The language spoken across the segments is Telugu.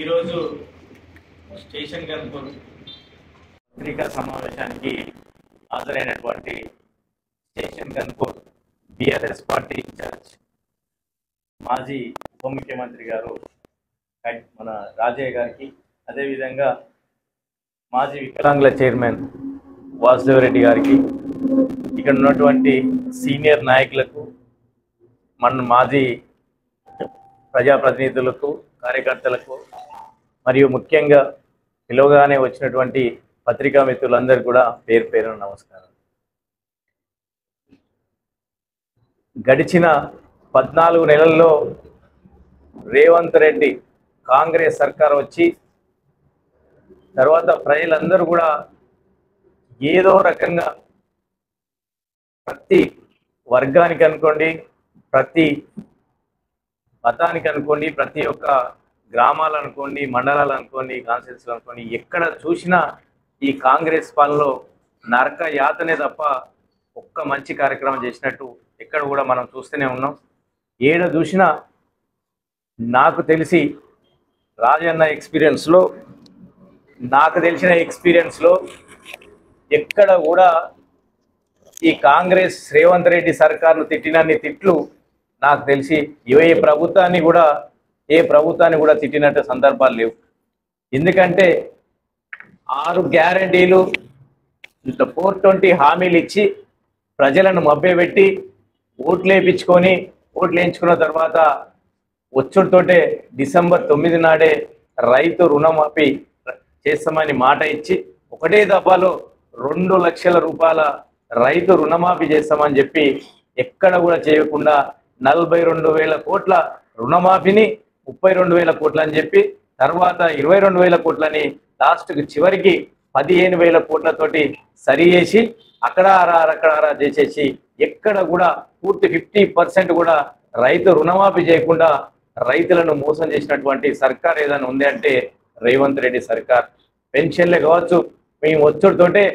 ఈరోజు స్టేషన్ గన్పూర్ పత్రికా సమావేశానికి హాజరైనటువంటి station Ghanpur BRS party incharge మాజీ ఉప ముఖ్యమంత్రి గారు మన రాజయ్య గారికి, అదేవిధంగా మాజీ వికలాంగుల చైర్మన్ వాసుదేవరెడ్డి గారికి, ఇక్కడ ఉన్నటువంటి సీనియర్ నాయకులకు, మన మాజీ ప్రజాప్రతినిధులకు, కార్యకర్తలకు, మరియు ముఖ్యంగా పిలువగానే వచ్చినటువంటి పత్రికా మిత్రులందరూ కూడా పేరు పేరున నమస్కారం. గడిచిన 14 నెలల్లో రేవంత్ రెడ్డి కాంగ్రెస్ సర్కార్ వచ్చి తర్వాత ప్రజలందరూ కూడా ఏదో రకంగా ప్రతి వర్గానికి అనుకోండి, ప్రతి మతానికి అనుకోండి, ప్రతి ఒక్క గ్రామాలు అనుకోండి, మండలాలు అనుకోండి, కాన్స్టిట్యూన్సీలు అనుకోండి, ఎక్కడ చూసినా ఈ కాంగ్రెస్ పాలనలో నరక యాతనే తప్ప ఒక్క మంచి కార్యక్రమం చేసినట్టు ఎక్కడ కూడా మనం చూస్తూనే ఉన్నాం. ఏడ చూసినా నాకు తెలిసి రాజన్న ఎక్స్పీరియన్స్లో, నాకు తెలిసిన ఎక్స్పీరియన్స్లో ఎక్కడ కూడా ఈ కాంగ్రెస్ రేవంత్ రెడ్డి సర్కార్ను తిట్టినన్ని తిట్లు నాకు తెలిసి ఏ ప్రభుత్వాన్ని కూడా తిట్టినట్టు సందర్భాలు లేవు. ఎందుకంటే 6 గ్యారంటీలు 420 హామీలు ఇచ్చి ప్రజలను మభ్యపెట్టి ఓట్లు వేయించుకున్న తర్వాత వచ్చుడితోటే డిసెంబర్ 9 నాడే రైతు రుణమాఫీ చేస్తామని మాట ఇచ్చి ఒకటే దఫాలో 2 లక్షల రూపాయల రైతు రుణమాఫీ చేస్తామని చెప్పి ఎక్కడ కూడా చేయకుండా 42,000 కోట్ల రుణమాఫీని 32,000 కోట్లు అని చెప్పి తర్వాత 22,000 కోట్లని లాస్ట్కి చివరికి 15,000 కోట్లతోటి సరి చేసి అక్కడ చేసేసి ఎక్కడ కూడా పూర్తి 50% కూడా రైతు రుణమాఫీ చేయకుండా రైతులను మోసం చేసినటువంటి సర్కార్ ఏదైనా ఉంది అంటే రేవంత్ రెడ్డి సర్కార్. పెన్షన్లే కావచ్చు, మేము వచ్చుడితోటే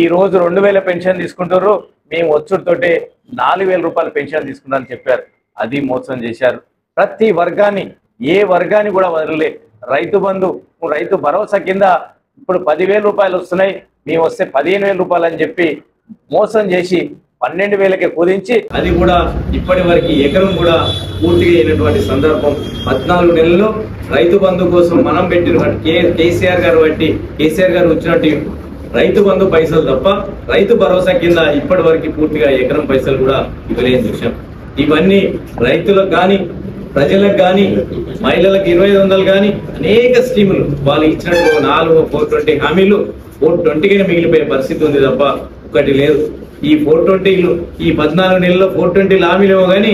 ఈ రోజు 2,000 పెన్షన్ తీసుకుంటారు, మేము వచ్చుడితోటే 4,000 రూపాయల పెన్షన్ తీసుకుంటామని చెప్పారు. అది మోసం చేశారు. ప్రతి వర్గాన్ని, ఏ వర్గాన్ని కూడా వదలలే. రైతు బంధు, రైతు భరోసా కింద ఇప్పుడు 10,000 రూపాయలు వస్తున్నాయి, మేము వస్తే 15,000 రూపాయలు అని చెప్పి మోసం చేసి 12,000కే కుదించి అది కూడా ఇప్పటి వరకు ఎకరం కూడా పూర్తిగా అయినటువంటి సందర్భం. 14 నెలల్లో రైతు బంధు కోసం మనం పెట్టిన కేసీఆర్ గారు వచ్చినట్టు రైతు బంధు పైసలు తప్ప రైతు భరోసా కింద ఇప్పటి వరకు పూర్తిగా ఎకరం పైసలు కూడా ఇవ్వలేని విషయం. ఇవన్నీ రైతులకు కానీ, ప్రజలకు కానీ, మహిళలకు 2,500 కానీ అనేక స్కీములు వాళ్ళు ఇచ్చినట్టు 420 హామీలు 420గా మిగిలిపోయే పరిస్థితి ఉంది తప్ప ఒకటి లేదు. ఈ 420లు ఈ 14 నెలల్లో 420 హామీలేమో కానీ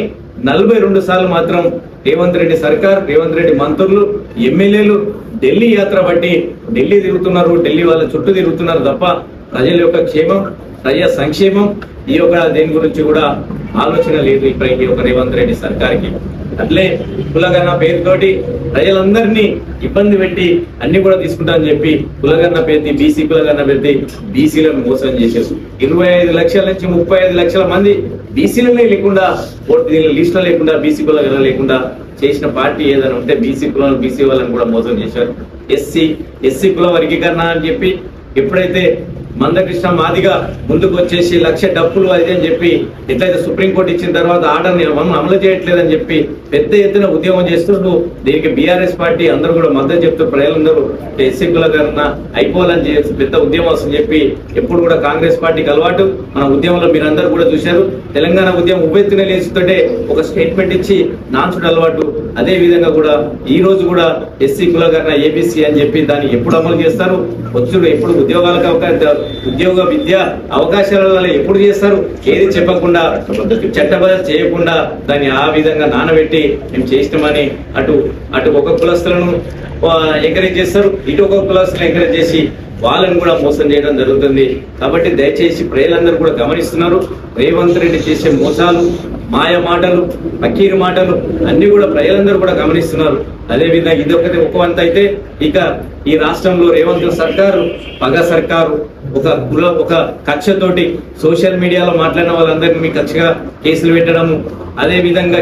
42 సార్లు మాత్రం రేవంత్ రెడ్డి సర్కార్, రేవంత్ రెడ్డి మంత్రులు, ఎమ్మెల్యేలు ఢిల్లీ యాత్ర బట్టి ఢిల్లీ తిరుగుతున్నారు, ఢిల్లీ వాళ్ళ చుట్టూ తిరుగుతున్నారు తప్ప ప్రజల యొక్క క్షేమం, ప్రజా సంక్షేమం ఈ యొక్క దేని గురించి కూడా ఆలోచన లేదు ఇప్పటికీ ఒక రేవంత్ రెడ్డి సర్కార్కి. అట్లే కులగన్న పేరుతోటి ప్రజలందరినీ ఇబ్బంది పెట్టి అన్ని కూడా తీసుకుంటామని చెప్పి కులగన్న పెట్టి బీసీ కులగన్న పెట్టి బీసీలను మోసం చేశారు. 25 లక్షల నుంచి 35 లక్షల మంది బీసీలనే లేకుండా, దీని లిస్టులో లేకుండా, బీసీ కులగన్న లేకుండా చేసిన పార్టీ ఏదైనా ఉంటే బీసీ కులం, బీసీ వాళ్ళని కూడా మోసం చేశారు. ఎస్సీ కుల వర్గీకరణ అని చెప్పి ఎప్పుడైతే మందకృష్ణ మాదిగా ముందుకు వచ్చేసి 1,00,000 డబ్బులు అది అని చెప్పి ఎట్లయితే సుప్రీంకోర్టు ఇచ్చిన తర్వాత ఆర్డర్ని అమలు చేయట్లేదని చెప్పి పెద్ద ఎత్తున ఉద్యమం చేస్తుంటూ దీనికి బీఆర్ఎస్ పార్టీ అందరూ కూడా మద్దతు చెప్తూ ప్రజలందరూ ఎస్సీ కులగన్న అయిపోవాలని చేసి పెద్ద ఉద్యమం వస్తుందని చెప్పి ఎప్పుడు కూడా కాంగ్రెస్ పార్టీకి అలవాటు. మన ఉద్యమంలో మీరందరూ కూడా చూశారు. తెలంగాణ ఉద్యమం ఉవ్వెత్తున లేచుతుంటే ఒక స్టేట్మెంట్ ఇచ్చి నాన్సుడు అలవాటు. అదే విధంగా కూడా ఈ రోజు కూడా ఎస్సీ కులగన్న ఏబీసీ అని చెప్పి దాన్ని ఎప్పుడు అమలు చేస్తారు, వచ్చుడు ఎప్పుడు ఉద్యోగాలకు అవకాశం, ఉద్యోగ విద్య అవకాశాల ఎప్పుడు చేస్తారు, ఏది చెప్పకుండా చట్టబద్ధ చేయకుండా దాన్ని ఆ విధంగా నానబెట్టి మేము చేసినామని అటు ఒక కులస్తులను ఎంకరేజ్ చేస్తారు, ఇటు ఒక కులస్తులను ఎంకరేజ్ చేసి వాళ్ళని కూడా మోసం చేయడం జరుగుతుంది. కాబట్టి దయచేసి ప్రజలందరూ కూడా గమనిస్తున్నారు. రేవంత్ రెడ్డి చేసే మోసాలు, మాయ మాటలు, పకీరు మాటలు అన్ని కూడా ప్రజలందరూ కూడా గమనిస్తున్నారు. అదేవిధంగా ఇదొకటి ఒక వంత అయితే ఇక ఈ రాష్ట్రంలో రేవంత్ సర్కారు పగ సర్కారు ఒక కక్షతోటి సోషల్ మీడియాలో మాట్లాడిన వాళ్ళందరినీ మీ కక్షగా కేసులు పెట్టడము, అదే విధంగా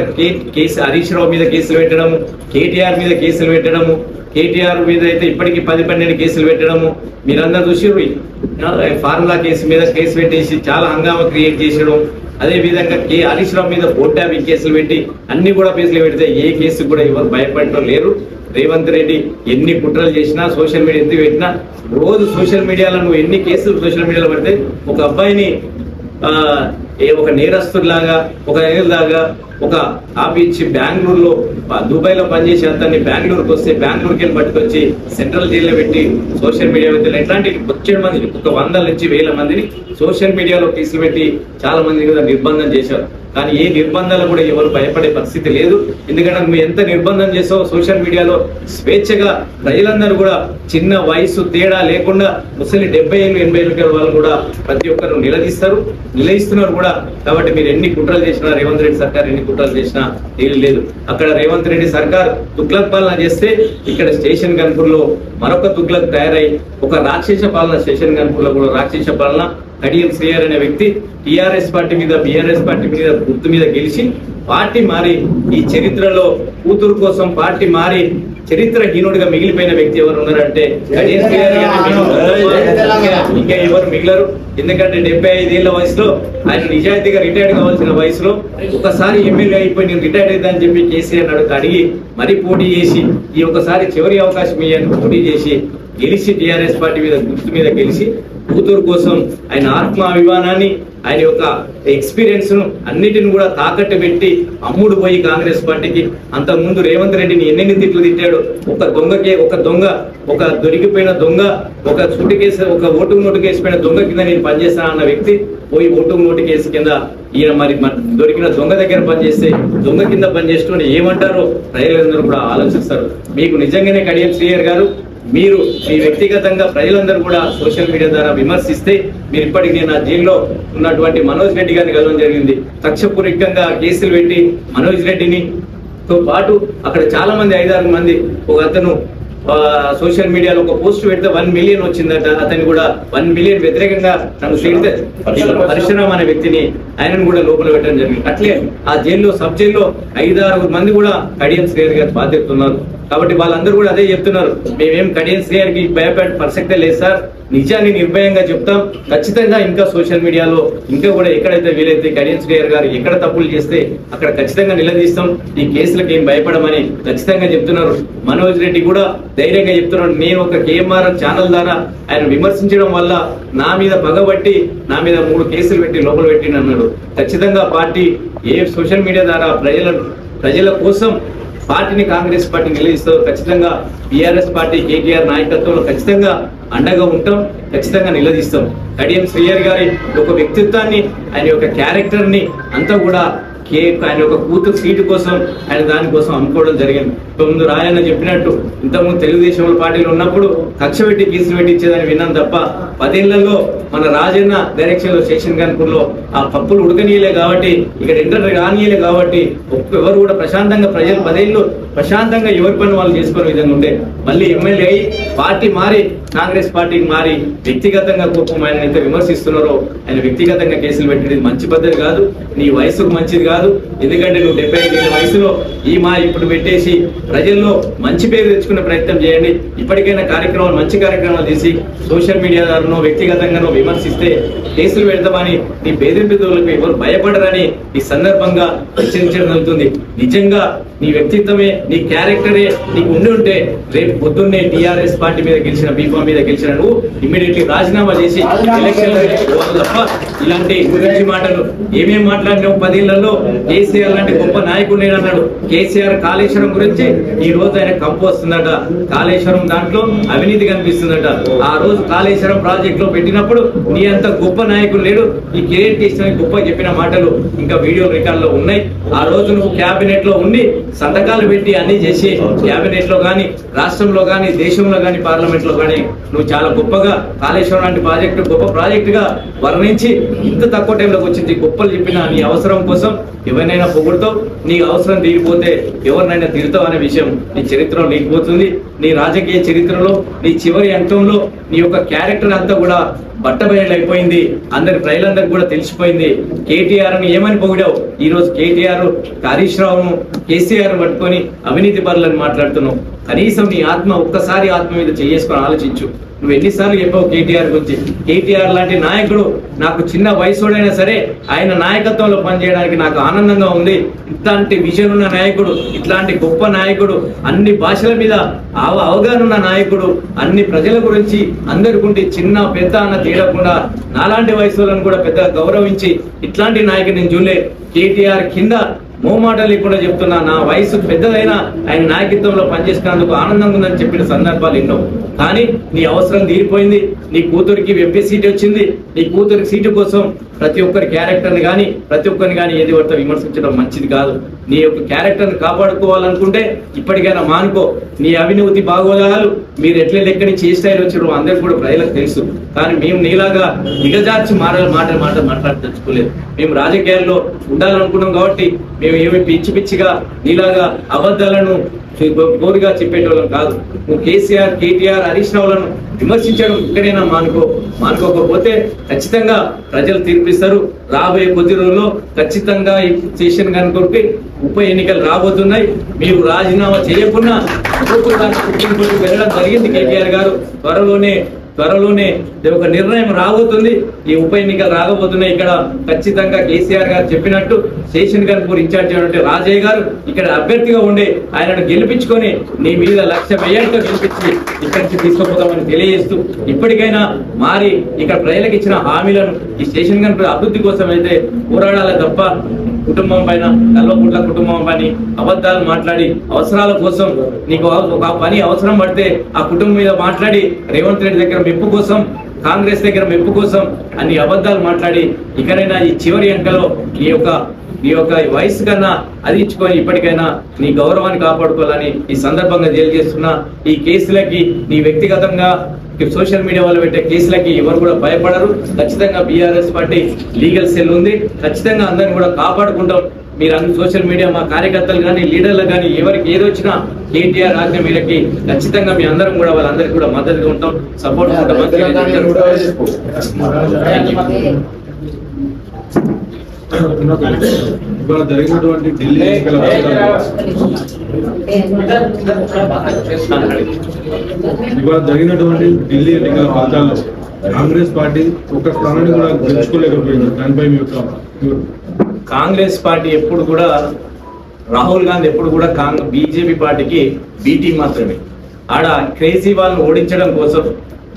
హరీష్ రావు మీద కేసులు పెట్టడము, కేటీఆర్ మీద కేసులు పెట్టడము, కేటీఆర్ మీద అయితే ఇప్పటికీ 10-12 కేసులు పెట్టడము మీరందరూ చూసి ఫార్ములా కేసు మీద కేసు పెట్టేసి చాలా హంగామా క్రియేట్ చేసడం, అదే విధంగా హరీష్ రావు మీద కోర్టాబిక్ కేసులు పెట్టి అన్ని కూడా కేసులు పెడితే ఏ కేసు కూడా ఎవరు భయపడటం లేరు. రేవంత్ రెడ్డి ఎన్ని కుట్రలు చేసినా సోషల్ మీడియా ఎందుకు పెట్టినా రోజు సోషల్ మీడియాలో నువ్వు ఎన్ని కేసులు సోషల్ మీడియాలో పెడితే ఒక అబ్బాయిని ఒక నేరస్తులాగా ఒక లాగా ఒక ఆపించి బెంగళూరులో దుబాయ్ లో పనిచేసే అతన్ని బెంగళూరుకి వస్తే బెంగళూరుకి వెళ్ళి పట్టుకొచ్చి సెంట్రల్ జైల్లో పెట్టి సోషల్ మీడియా వ్యక్తులు ఇట్లాంటి 7 మందిని ఒక 100 నుంచి 1000 మందిని సోషల్ మీడియాలో కేసులు పెట్టి చాలా మంది కూడా నిర్బంధం చేశారు. కానీ ఏ నిర్బంధాలు కూడా ఎవరు భయపడే పరిస్థితి లేదు. ఎందుకంటే నువ్వు ఎంత నిర్బంధం చేసావు సోషల్ మీడియాలో స్వేచ్ఛగా ప్రజలందరూ కూడా చిన్న వయసు తేడా లేకుండా ముసలి 70 ఏళ్ళు 80 ఏళ్ళ వాళ్ళు కూడా ప్రతి ఒక్కరు నిలదీస్తున్నారు కూడా. కాబట్టి మీరు ఎన్ని కుట్రలు చేసినా రేవంత్ రెడ్డి సర్కార్ ఎన్ని కుట్రలు చేసినా ఏమీ లేదు. అక్కడ రేవంత్ రెడ్డి సర్కార్ తుగ్లక్ పాలన చేస్తే ఇక్కడ స్టేషన్ గన్పూర్లో మరొక తుగ్లక్ తయారై ఒక రాక్షస పాలన స్టేషన్ గన్పూర్లో కూడా రాక్షస పాలన. కడియం శ్రీహర్ అనే వ్యక్తి టీఆర్ఎస్ పార్టీ మీద బీఆర్ఎస్ పార్టీ మీద గుర్తు మీద గెలిచి పార్టీ మారి ఈ చరిత్రలో కూతురు కోసం పార్టీ మారి చరిత్రహీనుడిగా మిగిలిపోయిన వ్యక్తి ఎవరు ఉన్నారంటే కడియం శ్రీహర్ ఇంకా ఎవరు మిగిలరు. ఎందుకంటే 75 ఏళ్ల వయసులో ఆయన నిజాయితీగా రిటైర్డ్ కావాల్సిన వయసులో ఒకసారి ఎమ్మెల్యే అయిపోయి నేను రిటైర్డ్ అయిద్దని చెప్పి కేసీఆర్ అడిగి మరీ పోటీ చేసి ఈ ఒకసారి చివరి అవకాశం ఇయ్యని పోటీ చేసి గెలిచి టీఆర్ఎస్ పార్టీ మీద గుర్తు మీద గెలిచి కూతురు కోసం ఆయన ఆత్మాభిమానాన్ని ఆయన యొక్క ఎక్స్పీరియన్స్ ను అన్నిటిని కూడా తాకట్టు పెట్టి అమ్ముడు పోయి కాంగ్రెస్ పార్టీకి. అంతకుముందు రేవంత్ రెడ్డిని ఎన్నెన్ని తిట్లు తిట్టాడు. ఒక దొంగ ఒక దొరికిపోయిన దొంగ ఒక సూటి కేసు ఒక ఓటు నోటు కేసు పైన దొంగ కింద నేను పనిచేస్తాను అన్న వ్యక్తి పోయి ఓటు నోటు కేసు కింద ఈయన మరి దొరికిన దొంగ దగ్గర పనిచేస్తే దొంగ కింద పనిచేస్తూ ఏమంటారో ప్రజలందరూ కూడా ఆలోచిస్తారు. మీకు నిజంగానే కడియం శ్రీహర్ గారు మీరు మీ వ్యక్తిగతంగా ప్రజలందరూ కూడా సోషల్ మీడియా ద్వారా విమర్శిస్తే మీరు ఇప్పటికి నేను ఆ జైల్లో ఉన్నటువంటి మనోజ్ రెడ్డి గారిని కలవడం జరిగింది. కక్షపూరితంగా కేసులు పెట్టి మనోజ్ రెడ్డిని తో పాటు అక్కడ చాలా మంది 5-6 మంది ఒక అతను సోషల్ మీడియాలో ఒక పోస్ట్ పెడితే 1 మిలియన్ వచ్చిందట. అతన్ని కూడా 1 మిలియన్ వ్యతిరేకంగా నన్ను తిడితే పరశురామ్ అనే వ్యక్తిని ఆయనను కూడా లోపల పెట్టడం జరిగింది. అట్లే ఆ జైల్లో సబ్ జైల్లో 5-6 మంది కూడా కడియం శ్రీహర్ గారు బాధ్యతన్నారు. కాబట్టి వాళ్ళందరూ కూడా అదే చెప్తున్నారు, మేమేం కడియం శ్రీహర్ కి భయపడే ప్రసక్తే లేదు సార్, నిజాన్ని నిర్భయంగా చెప్తాం. ఖచ్చితంగా ఇంకా సోషల్ మీడియాలో ఇంకా కూడా ఎక్కడైతే వీలైతే కడియం శ్రీహర్ గారు ఎక్కడ తప్పులు చేస్తే అక్కడ ఖచ్చితంగా నిలదీస్తాం. ఈ కేసులకు ఏం భయపడమని ఖచ్చితంగా చెప్తున్నారు. మనోజ్ రెడ్డి కూడా ధైర్యంగా చెప్తున్నాడు, నేను ఒక KMR ఛానల్ ద్వారా ఆయన విమర్శించడం వల్ల నా మీద పగబట్టి నా మీద 3 కేసులు పెట్టి లోపల పెట్టిండు అన్నాడు. ఖచ్చితంగా పార్టీ ఏ సోషల్ మీడియా ద్వారా ప్రజల కోసం పార్టీని కాంగ్రెస్ పార్టీ నిలదీస్తారు. ఖచ్చితంగా బీఆర్ఎస్ పార్టీ కేటీఆర్ నాయకత్వంలో ఖచ్చితంగా అండగా ఉంటాం, ఖచ్చితంగా నిలదీస్తాం. కడియం శ్రీహర్ గారి ఒక వ్యక్తిత్వాన్ని ఆయన యొక్క క్యారెక్టర్ ని అంతా కూడా ఆయన యొక్క కూతురు సీటు కోసం ఆయన దానికోసం అమ్ముకోవడం జరిగింది. ముందు రాయన్న చెప్పినట్టు ఇంతకుముందు తెలుగుదేశం పార్టీలో ఉన్నప్పుడు కక్ష పెట్టి కేసులు పెట్టి ఇచ్చేదని విన్నాం తప్ప 10 ఏళ్లలో మన రాజన్న డైరెక్షన్ లో స్టేషన్ గన్పూర్లో ఆ పప్పులు ఉడకనీయలే కాబట్టి ఇక్కడ ఇంటర్ రానియలే కాబట్టి ఎవరు కూడా ప్రశాంతంగా ప్రజలు 10 ఏళ్ళు ప్రశాంతంగా ఎవరి పని వాళ్ళు చేసుకునే విధంగా ఉండే. మళ్ళీ ఎమ్మెల్యే అయ్యి పార్టీ మారి కాంగ్రెస్ పార్టీకి మారి వ్యక్తిగతంగా కోపం ఆయన ఎంత విమర్శిస్తున్నారో ఆయన వ్యక్తిగతంగా కేసులు పెట్టేది మంచి పద్ధతి కాదు, నీ వయసుకు మంచిది కాదు. ఎందుకంటే నువ్వు 75 ఏళ్ల వయసులో ఇప్పుడు పెట్టేసి ప్రజల్లో మంచి పేరు తెచ్చుకునే ప్రయత్నం చేయండి. ఇప్పటికైనా మంచి కార్యక్రమాలు చేసి సోషల్ మీడియా ద్వారా వ్యక్తిగతంగానో విమర్శిస్తే కేసులు పెడతామని నీ బెదిరింపులకు ఎవరు భయపడరని ఈ సందర్భంగా హెచ్చరించడం జరుగుతుంది. నిజంగా నీ వ్యక్తిత్వమే నీ క్యారెక్టరే నీకు ఉంటే రేపు పొద్దున్నే టీఆర్ఎస్ పార్టీ మీద గెలిచిన బీఫామ్ మీద గెలిచిన నువ్వు ఇమ్మీడియట్లీ రాజీనామా చేసి ఎలక్షన్ తప్ప ఇలాంటి గురించి మాటలు ఏమేం మాట్లాడినావు 10 ఏళ్లలో కేసీఆర్ లాంటి గొప్ప నాయకుడు అన్నాడు. కేసీఆర్ కాళేశ్వరం గురించి ఈ రోజు ఆయన కంపు వస్తుందట. కాళేశ్వరం దాంట్లో అవినీతి కనిపిస్తుందట. ఆ రోజు కాళేశ్వరం ప్రాజెక్ట్ లో పెట్టినప్పుడు నీ అంత గొప్ప నాయకుడు లేడు. ఈ కేఎల్ కేసీఆర్ గొప్ప చెప్పిన మాటలు ఇంకా వీడియో రికార్డ్ లో ఉన్నాయి. ఆ రోజు నువ్వు క్యాబినెట్ లో ఉండి సంతకాలు పెట్టి అన్ని చేసి క్యాబినెట్ లో గాని రాష్ట్రంలో గాని దేశంలో గాని పార్లమెంట్ లో గాని నువ్వు చాలా గొప్పగా కాళేశ్వరం లాంటి ప్రాజెక్టు గొప్ప ప్రాజెక్ట్ గా వర్ణించి ఇంత తక్కువ టైంలోకి వచ్చింది గొప్పలు చెప్పిన నీ అవసరం కోసం ఎవరినైనా పొగుడుతావు. నీ అవసరం తీరిపోతే ఎవరినైనా తిరుగుతావు అనే విషయం నీ చరిత్రలో లేకపోతుంది. నీ రాజకీయ చరిత్రలో నీ చివరి అంకంలో నీ యొక్క క్యారెక్టర్ అంతా కూడా బట్టబయలైపోయింది. ప్రజలందరికీ కూడా తెలిసిపోయింది. కేటీఆర్ ని ఏమని పొగిడావు, ఈ రోజు కేటీఆర్ హరీష్ రావును కేసీఆర్ పట్టుకొని అవినీతి పరులని మాట్లాడుతున్నావు. కనీసం నీ ఒక్కసారి ఆత్మ మీద చేసుకొని ఆలోచించు. నువ్వు ఎన్నిసార్లు చెప్పావు కేటీఆర్ గురించి? కేటీఆర్ లాంటి నాయకుడు నాకు చిన్న వయసుడైనా సరే ఆయన నాయకత్వంలో పనిచేయడానికి నాకు ఆనందంగా ఉంది. ఇట్లాంటి విజన్ ఉన్న నాయకుడు, ఇట్లాంటి గొప్ప నాయకుడు, అన్ని భాషల మీద అవగాహన ఉన్న నాయకుడు, అన్ని ప్రజల గురించి అందరికుంటే చిన్న పెద్ద అన్న తీయకుండా నాలాంటి వయసులను కూడా పెద్దగా గౌరవించి ఇట్లాంటి నాయకుడు నేను చూడలే. కేటీఆర్ కింద మోమాట లేకుండా చెప్తున్నా, నా వయసు పెద్దదైనా ఆయన నాయకత్వంలో పనిచేసినందుకు ఆనందంగా ఉందని చెప్పిన సందర్భాలు ఎన్నో. కానీ నీ అవసరం తీరిపోయింది. నీ కూతురికి ఎంపీ సీట్ వచ్చింది. నీ కూతురికి సీటు కోసం ప్రతి ఒక్కరి క్యారెక్టర్ని కానీ ప్రతి ఒక్కరిని కానీ ఏది పడితే విమర్శించడం మంచిది కాదు. నీ యొక్క క్యారెక్టర్ని కాపాడుకోవాలనుకుంటే ఇప్పటికైనా మానుకో. నీ అవినీతి బాగోదాలు మీరు ఎక్కడి నుంచి ఏ స్టైల్ వచ్చారో అందరికి కూడా ప్రజలకు తెలుసు. కానీ మేము నీలాగా దిగజార్చి మాట్లాడి తెచ్చుకోలేదు. మేము రాజకీయాల్లో ఉండాలనుకున్నాం కాబట్టి మేము ఏమి పిచ్చిగా నీలాగా అబద్ధాలను గోరుగా చెప్పేటోళ్ళం కాదు. నువ్వు కేసీఆర్, కేటీఆర్, హరీష్ రావులను విమర్శించడం ఇక్కడైనా మానుకోకపోతే ఖచ్చితంగా ప్రజలు తీర్పిస్తారు. రాబోయే కొద్ది రోజుల్లో ఖచ్చితంగా ఈ స్టేషన్ కనుకొట్టి ఉప ఎన్నికలు రాబోతున్నాయి. మీరు రాజీనామా చేయకుండా వెళ్ళడం జరిగింది. కేటీఆర్ గారు త్వరలోనే ఒక నిర్ణయం రాబోతుంది. ఈ ఉప ఎన్నికలు రాకపోతున్నాయి. ఇక్కడ ఖచ్చితంగా కేసీఆర్ గారు చెప్పినట్టు స్టేషన్ కనుపూర్ ఇన్ఛార్జ్ అయినట్టు రాజయ్య గారు ఇక్కడ అభ్యర్థిగా ఉండే ఆయనను గెలిపించుకొని నీ మీద 1,00,000 మెజార్టీతో గెలిపించి ఇక్కడి నుంచి తీసుకుపోతామని తెలియజేస్తూ ఇప్పటికైనా మారి ఇక్కడ ప్రజలకు ఇచ్చిన హామీలను ఈ స్టేషన్ కనుపూర్ అభివృద్ధి కోసం అయితే పోరాడాలి తప్ప కుటుంబం పైన కల్వకుంట్ల కుటుంబం పని అబద్ధాలు మాట్లాడి అవసరాల కోసం నీకు ఒక పని అవసరం పడితే ఆ కుటుంబం మీద మాట్లాడి రేవంత్ రెడ్డి దగ్గర మెప్పు కోసం, కాంగ్రెస్ దగ్గర మెప్పు కోసం అన్ని అబద్ధాలు మాట్లాడి ఇకనైనా ఈ చివరి అంకలో నీ యొక్క వయసు కన్నా అదించుకొని ఇప్పటికైనా నీ గౌరవాన్ని కాపాడుకోవాలని ఈ సందర్భంగా తెలియజేస్తున్నా. ఈ కేసులకి నీ వ్యక్తిగతంగా సోషల్ మీడియా వాళ్ళు పెట్టే కేసులకి ఎవరు కూడా భయపడరు. ఖచ్చితంగా బీఆర్ఎస్ పార్టీ లీగల్ సెల్ ఉంది. ఖచ్చితంగా అందరిని కూడా కాపాడుకుంటాం. మీరు అన్ని సోషల్ మీడియా మా కార్యకర్తలు కానీ లీడర్లు కానీ ఎవరికి ఏది వచ్చినా కేటీఆర్ ఆజ్ఞ మీదకి ఖచ్చితంగా మీ అందరం కూడా వాళ్ళందరికీ కూడా మద్దతుగా ఉంటాం, సపోర్ట్ ఉంటాం. ఇవాళ జరిగినటువంటి ఢిల్లీ ఎన్నికల ఫలితాల్లో కాంగ్రెస్ పార్టీ ఒక స్థానాన్ని కూడా గెలుచుకోలేకపోయింది. దానిపై మీ యొక్క కాంగ్రెస్ పార్టీ ఎప్పుడు కూడా రాహుల్ గాంధీ ఎప్పుడు కూడా బీజేపీ పార్టీకి బీటీ మాత్రమే. ఆడ క్రేజీ వాళ్ళని ఓడించడం కోసం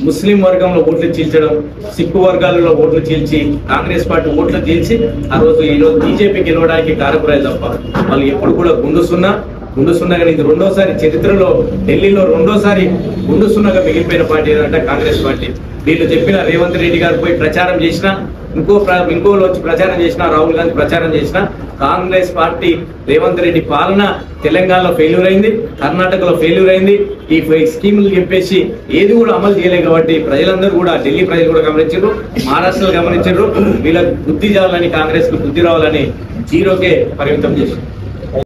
ముస్లిం వర్గంలో ఓట్లు చీల్చడం, సిక్కు వర్గాలలో ఓట్లు చీల్చి కాంగ్రెస్ పార్టీ ఓట్లు చీల్చి ఈరోజు బీజేపీ గెలవడానికి కారకురాయి తప్ప వాళ్ళు ఎప్పుడు కూడా గుండు సున్నా కానీ ఇది రెండోసారి చరిత్రలో ఢిల్లీలో రెండోసారి గుండు సున్నాగా మిగిలిపోయిన పార్టీ ఏదంటే కాంగ్రెస్ పార్టీ. వీళ్ళు చెప్పిన రేవంత్ రెడ్డి గారు పోయి ప్రచారం చేసినా ఇంకోళ్ళు వచ్చి ప్రచారం చేసినా రాహుల్ గాంధీ ప్రచారం చేసినా కాంగ్రెస్ పార్టీ రేవంత్ రెడ్డి పాలన తెలంగాణలో ఫెయిల్యూర్ అయింది, కర్ణాటకలో ఫెయిల్యూర్ అయింది. ఈ స్కీములు చెప్పేసి ఏది కూడా అమలు చేయలేదు. కాబట్టి ప్రజలందరూ కూడా ఢిల్లీ ప్రజలు కూడా గమనించారు, మహారాష్ట్రలో గమనించారు. వీళ్ళకి బుద్ధి చేయాలని, కాంగ్రెస్ కు బుద్ధి రావాలని జీరోకే పరిమితం చేశారు.